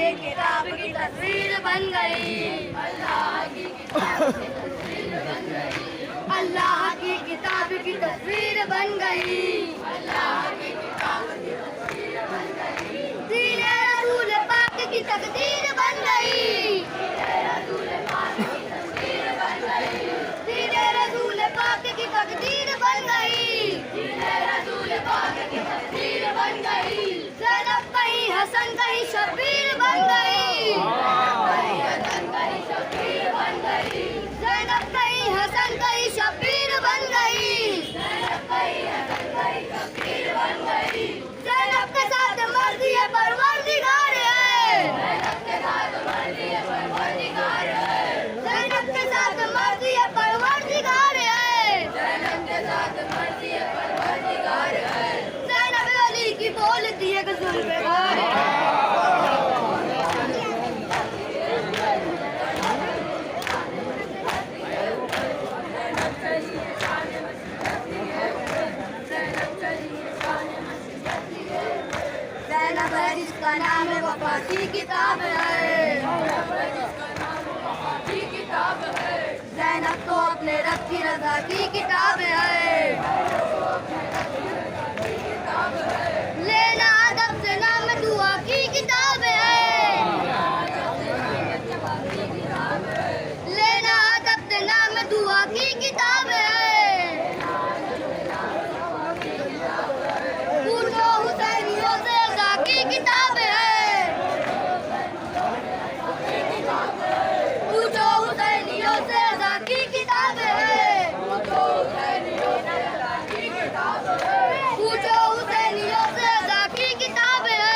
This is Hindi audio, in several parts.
ये किताब की तस्वीर बन गई, अल्लाह की किताब की तस्वीर बन गई, दीने रसूल पाक की तकदीर बन गई, दीने रसूल पाक की तकदीर बन गई, ज़ैनब कहीं हसन कहीं शबीर बन गई, ज़ैनब कहीं हसन कहीं शबीर बन गई, ज़ैनब के साथ मर्ज़ी परवरदिगार है, ज़ैनब के साथ मर्ज़ी परवरदिगार है, ज़ैनब अली की बोलती है कि ज़ुल्फ़िकार है। ज़ैनब है जिसका नाम है वफ़ा की किताब है, ज़ैनब तो अपने रब की रज़ा की किताब है, लेना अदब से नाम दुआ की किताब है, लेना अदब से नाम दुआ की किताब है, पूछो हुसैनियों से रज़ा की किताब है, पूछो हुसैनियों से रज़ा की किताब है, पूछो हुसैनियों से रज़ा की किताब है, पूछो हुसैनियों से रज़ा की किताब है,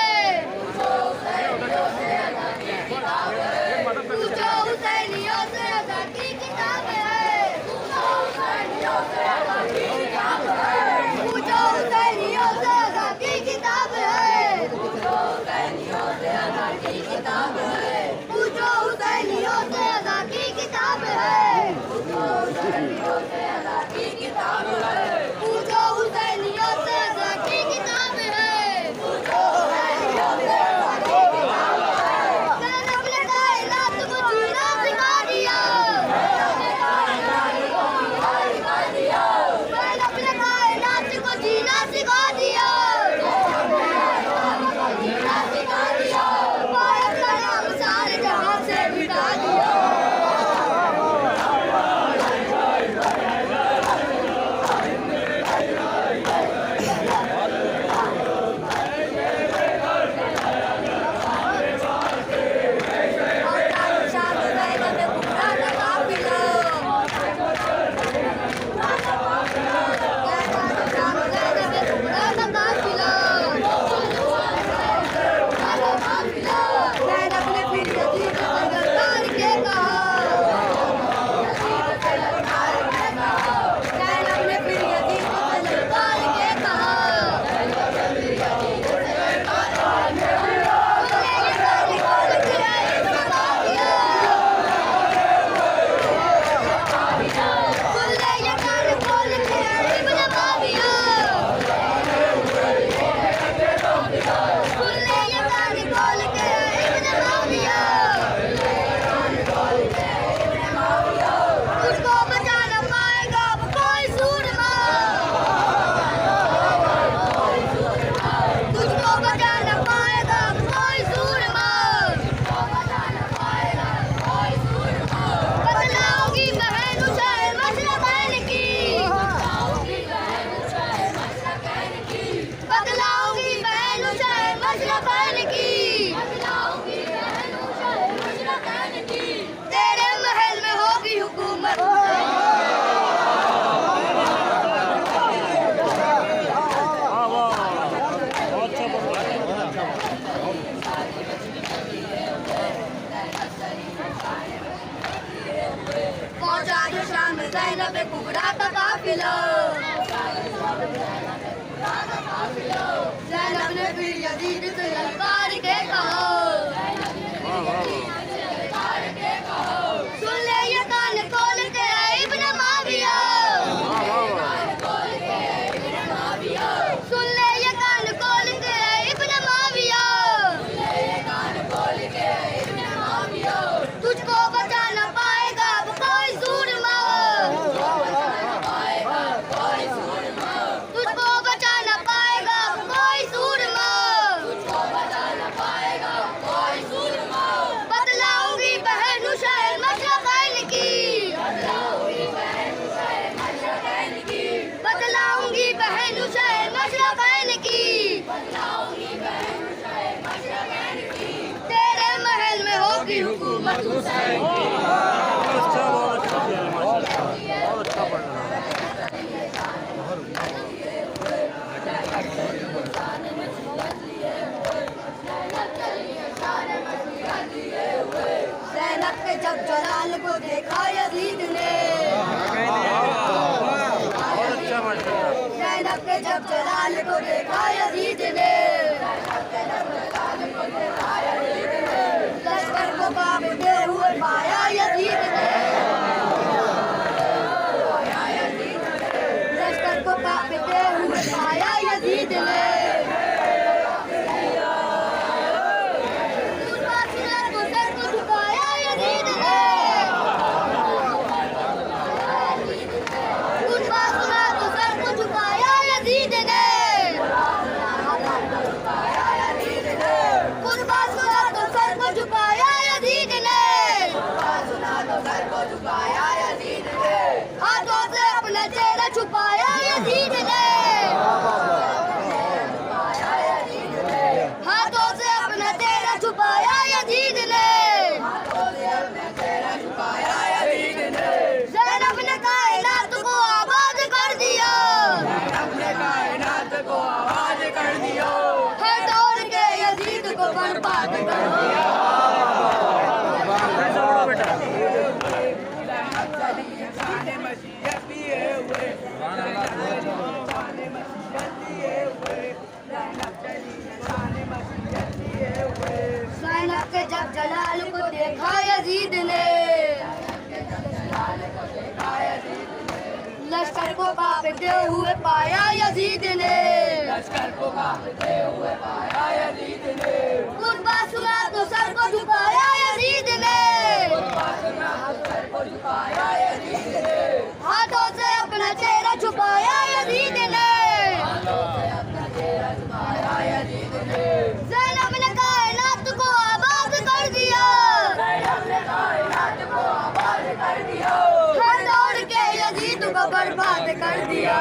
पूछो हुसैनियों से रज़ा की किताब है, पूछो हुसैनियों से रज़ा की किताब है, पूछो हुसैनियों से रज़ा की किताब है, पूछो हुसैनियों से रज़ा की किताब है, पूछो हुसैनियों से रज़ा की किताब है, पूछो हुसैनियों से रज़ा की किताब है, पूछो हुसैनियों से रज़ा की किताब है, पूछो हुसैनियों से रज़ा की किताब है, पूछो हुसैनियों से रज़ा की किताब है, ज़ैनब ने कायनात को जीना सिखा दिया, ज़ैनब ने कायनात को जीना सिखा दिया, भारत का नाम सारे जहां से मिटा दिया। तेरे महल में होगी हुकूमत, पहुंचा जो शाम में ज़ैनब कुबरा का काफिला, ज़ैनब ने फिर यजीद से ललकार के कहा, सुन ले ये कान खोल के इब्न माविया, सुन ले ये कान खोल के इब्न माविया, की हुकूमत हुसैन की। ज़ैनब के जब जलाल को देखा यजीद ने, ज़ैनब के जब जलाल को देखा यजीद ने, लश्कर को कांपते हुए पाया यजीद ने, लश्कर को कांपते हुए पाया यजीद ने। हाथों से अपना चेहरा छुपाया यजीद ने, हाथों से अपना चेहरा छुपाया यजीद ने। ज़ैनब ने कायनात को आबाद कर दिया, हर दौर के यजीद को बर्बाद कर दिया। ज़ैनब के जब जलाल को देखा यजीद ने, लश्कर को कांपते हुए पाया यजीद ने, कुर्बा सुना तो सर को झुकाया यजीद ने, हाथों से अपना चेहरा छुपाया यजीद ने। ज़ैनब ने कायनात को आबाद कर दिया, हर दौर के यजीद को बर्बाद कर दिया।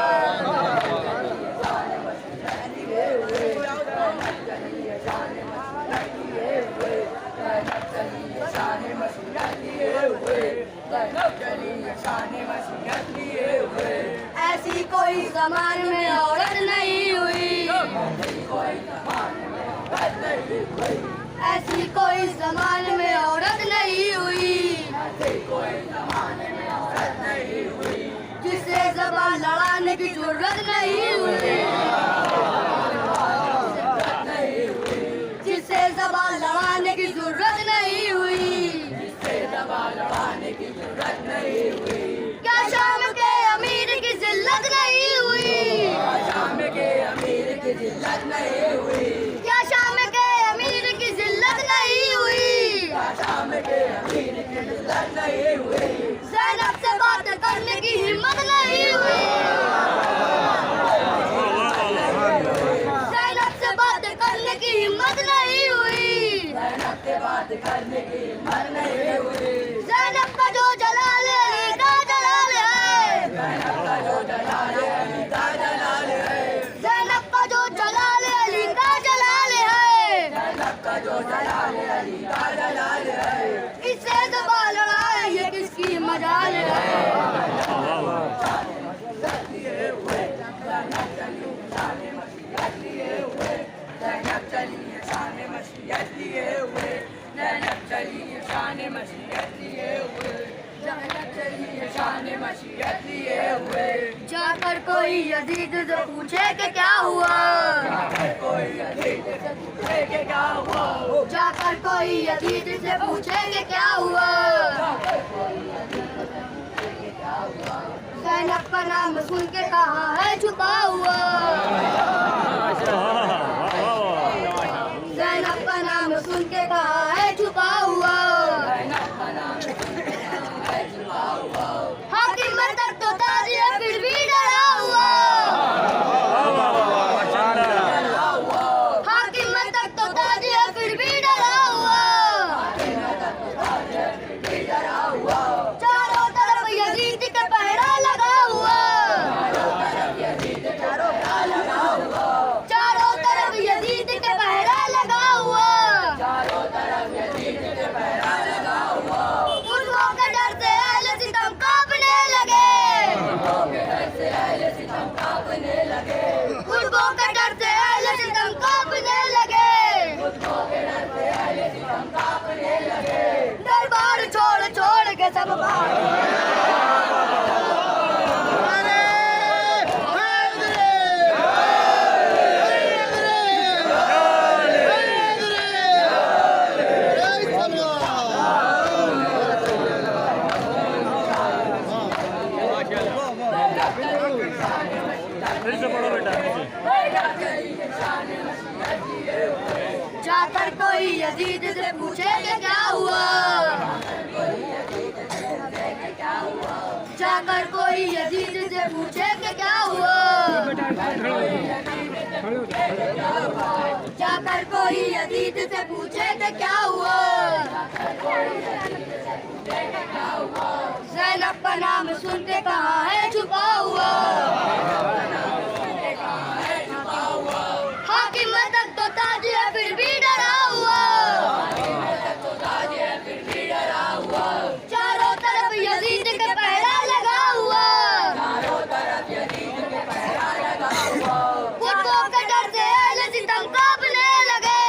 ऐसी कोई ज़मान में औरत नहीं हुई, ऐसी कोई ज़मान में औरत नहीं हुई, जिससे ज़बान लड़ाने की ज़रूरत नहीं हुई, जिससे ज़बान लड़ाने की ज़रूरत नहीं हुई। क्या शाम के अमीर की जिल्लत नहीं हुई, क्या शाम के अमीर की जिल्लत नहीं हुई, ज़ैनब से बात करने की हिम्मत नहीं हुई, ज़ैनब से बात करने की हिम्मत नहीं हुई, ज़ैनब का जो जलाल अली का जलाल है, ज़ैनब का जो जलाल अली का जलाल है, इससे ज़बान लड़ाए ये किसकी मजाल है। जाकर कोई यजीद से पूछे कि क्या हुआ, जाकर कोई यजीद से पूछे कि क्या हुआ। ज़ैनब का नाम सुन के कहाँ है छुपा हुआ, ज़ैनब का नाम सुन के कहाँ है छुपा हुआ। हाकिम तक तो ताज है फिर भी डरा हुआ, हाकिम तक तो ताज है फिर भी डरा हुआ। चारों तरफ यजीद का पहरा लगा हुआ, चारों तरफ कोई यजीद से पूछे कि क्या हुआ, जाकर कोई यजीद से पूछे कि क्या हुआ, जाकर कोई यजीद से पूछे कि क्या हुआ। ज़ैनब का नाम सुनते कहाँ है छुपा हुआ, हाकिम तक तो ताज है फिर भी डरा हुआ, चारों तरफ यजीद के पहरा लगा हुआ, कुत्तों के डर से अहले सितम कांपने लगे,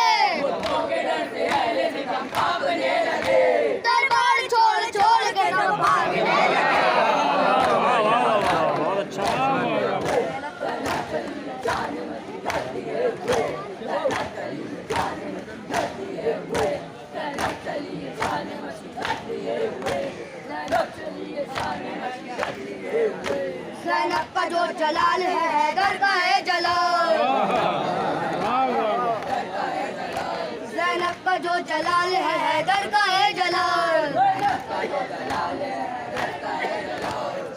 दरबार छोड़ छोड़ के सब भागने लगे। ज़ैनब का जो जलाल है हैदर का है जलाल, ज़ैनब का जो जलाल है हैदर का है जलाल,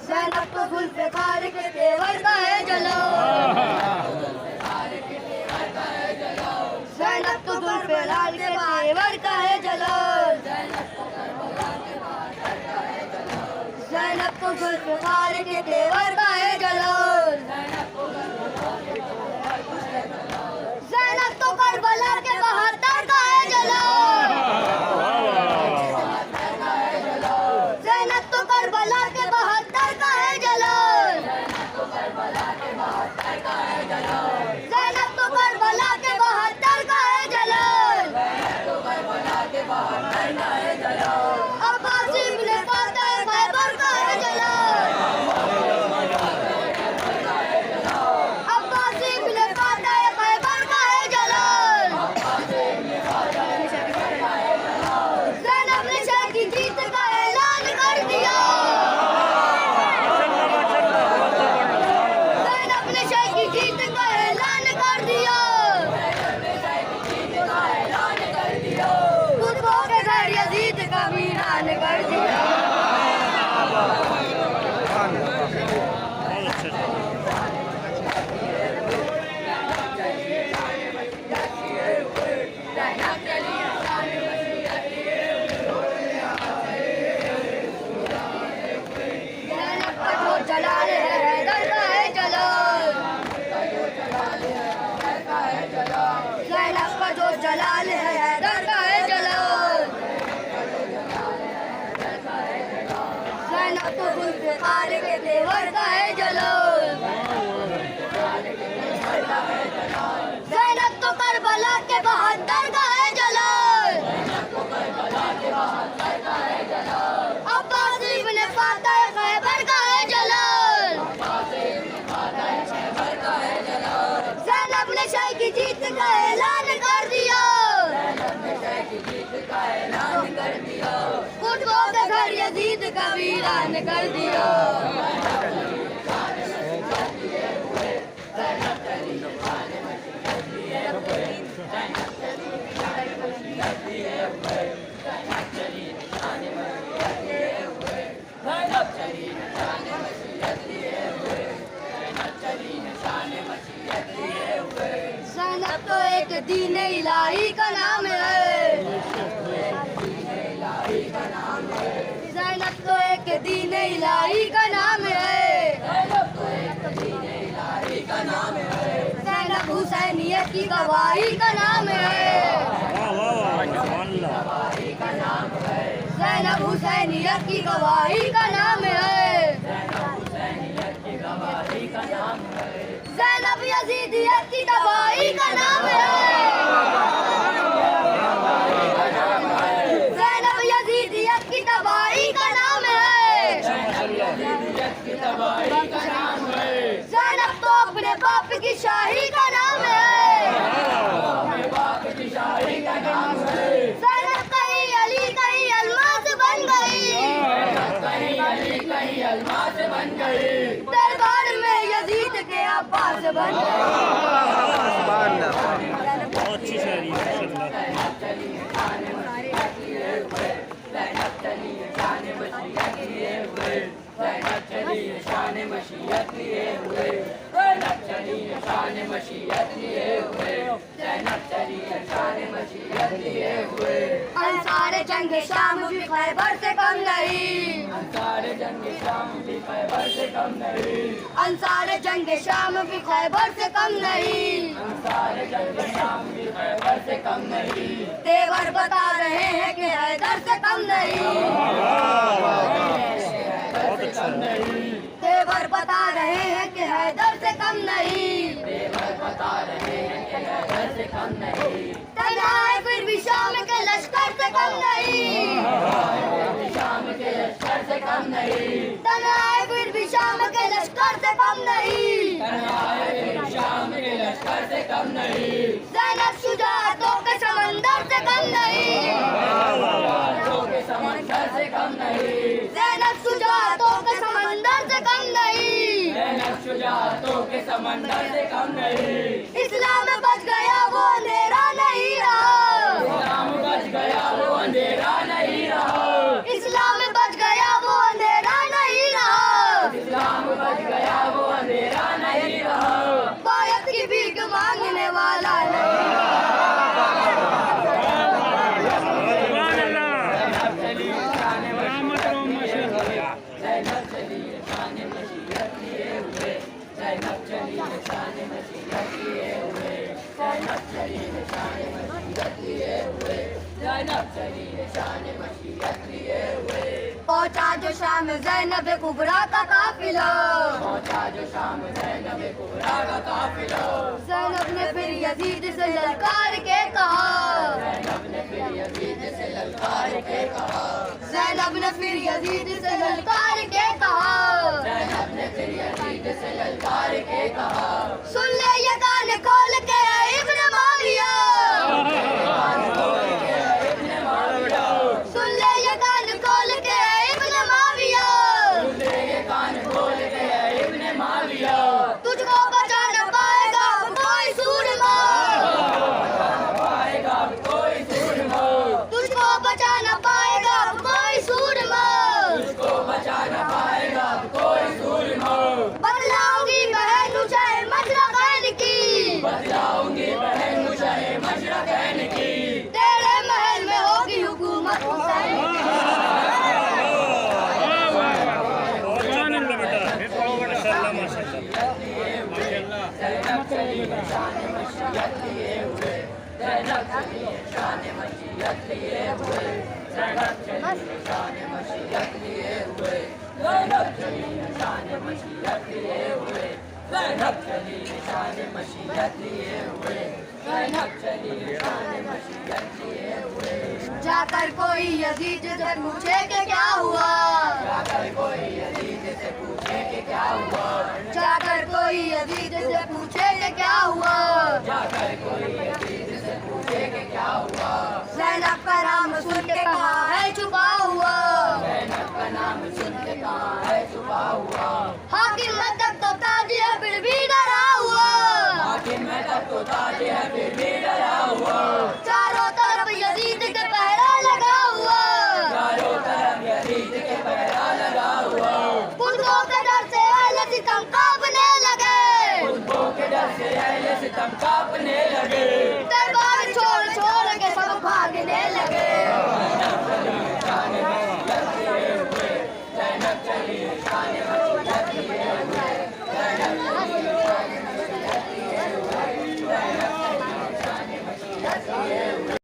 ज़ैनब तो जुल्फ़िकार के तेवर का है जलाल, ज़ैनब तो जुल्फ़िकार के तेवर का है जलाल, ज़ैनब तो जुल्फ़िकार के तेवर का है जलाल, ज़ैनब तो करबला के 72 का है जलाल, ज़ैनब तो करबला के 72 का है जलाल, ज़ैनब तो करबला के 72 का है जलाल, अब्बासी इब्न फातिह खैबर का है जलाल, अब्बासी इब्न फातिह खैबर का है जलाल, ज़ैनब ने शह की जीत का ऐलान कर दिया, ज़ैनब ने शह की जीत का ऐलान कर दिया, कुतुबों के घर यजीद का वीरान कर दिया। ज़ैनब का जो जलाल है हैदर का है जलाल, ज़ैनब का जो जलाल है हैदर का है जलाल, ज़ैनब तो जुल्फ़िकार के तेवर का है जलाल, ज़ैनब तो करबला के 72 का है जलाल, अब्बासी इब्न फातिह खैबर का है जलाल, ज़ैनब ने शह की जीत का ऐलान कर दिया, कुतुबों के घर यजीद का वीरान कर दिया। ज़ैनब तो एक दीन इलाही का नाम है, ज़ैनब तो एक दीन इलाही का नाम है, ज़ैनब हुसैनियत की गवाही का नाम है, ज़ैनब हुसैनियत की गवाही का नाम है, ज़ैनब यजीदियत की तबाही का नाम है, ज़ैनब यजीदियत की तबाही का नाम है, ज़ैनब तो अपने बाप की शाही का नाम है, ज़ैनब कहीं अली कहीं अलमास बन गई, दरबार में यजीद के अब्बास बन गई। बहुत अच्छी शायरी है। हुए। अंसारे जंगे शाम भी खैबर से कम नहीं, अंसारे जंगे शाम भी खैबर से कम नहीं। अंसारे जंगे शाम भी खैबर से कम नहीं, अंसारे जंगे शाम भी खैबर से कम नहीं। तेवर बता रहे हैं कि हैदर से कम नहीं, कम नहीं। तेवर बता रहे हैं कि हैदर से कम नहीं, तेवर बता रहे हैं कि हैदर से कम नहीं। तनाए फिर भी शाम के लश्कर से कम नहीं, शाम के लश्कर से कम नहीं। तनाए फिर भी शाम के लश्कर से कम नहीं, शाम के लश्कर से कम नहीं। ज़ैनब शुजाअतों के समंदर से कम नहीं, के समंदर से कम नहीं। ज़ैनब शुजाअतों के समंदर से कम नहीं, ज़ैनब शुजाअतों के समंदर से कम नहीं। इस्लाम में बच गया वो अंधेरा नहीं रहा, इस्लाम बच गया वो अंधेरा नहीं रहा। इस्लाम में बच गया वो अंधेरा नहीं रहा, इस्लाम बच गया वो अंधेरा नहीं रहा। बायत की भीख मांगने वाला नहीं, पहुंचा जो शाम ज़ैनब कुबरा का काफिला, पहुंचा जो शाम ज़ैनब कुबरा का काफिला। ज़ैनब ने फिर यजीद से ललकार के कहा, ज़ैनब ने फिर यजीद से ललकार के कहा। ज़ैनब ने फिर यजीद से ललकार के कहा, ज़ैनब ने फिर यजीद से ललकार के कहा। सुन ले ये गाने खोल के इब्न माविया, सुन ले ये गाने खोल के इब्न माविया, ये कान खोल के इब्न माविया। तुझको बचा न पाएगा कोई सूरमा, पाएगा कोई सूरमा। तुझको बचा न पाएगा कोई सूरमा, उसको बचा न पाएगा कोई सूरमा। बतलाऊंगी बहन मुझे मशरक़ैन की, बतलाऊंगी बहन मुझे मशरक़ैन की। तेरे महल में होगी हुकूमत हुसैन की। ज़ैनब चली शान मशीयत लिए हुए। ज़ैनब चली शान मशीयत लिए हुए। ज़ैनब चली शान मशीयत लिए हुए। ज़ैनब चली शान मशीयत लिए हुए। ज़ैनब चली शान मशीयत लिए हुए। ज़ैनब चली शान मशीयत लिए हुए। जाकर कोई यजीद से पूछे कि क्या हुआ, जाकर कोई यजीद से पूछे कि क्या हुआ। जाकर कोई यजीद से पूछे कि क्या हुआ, जाकर कोई यजीद से पूछे कि क्या हुआ। ज़ैनब का नाम सुन के कहा है छुपा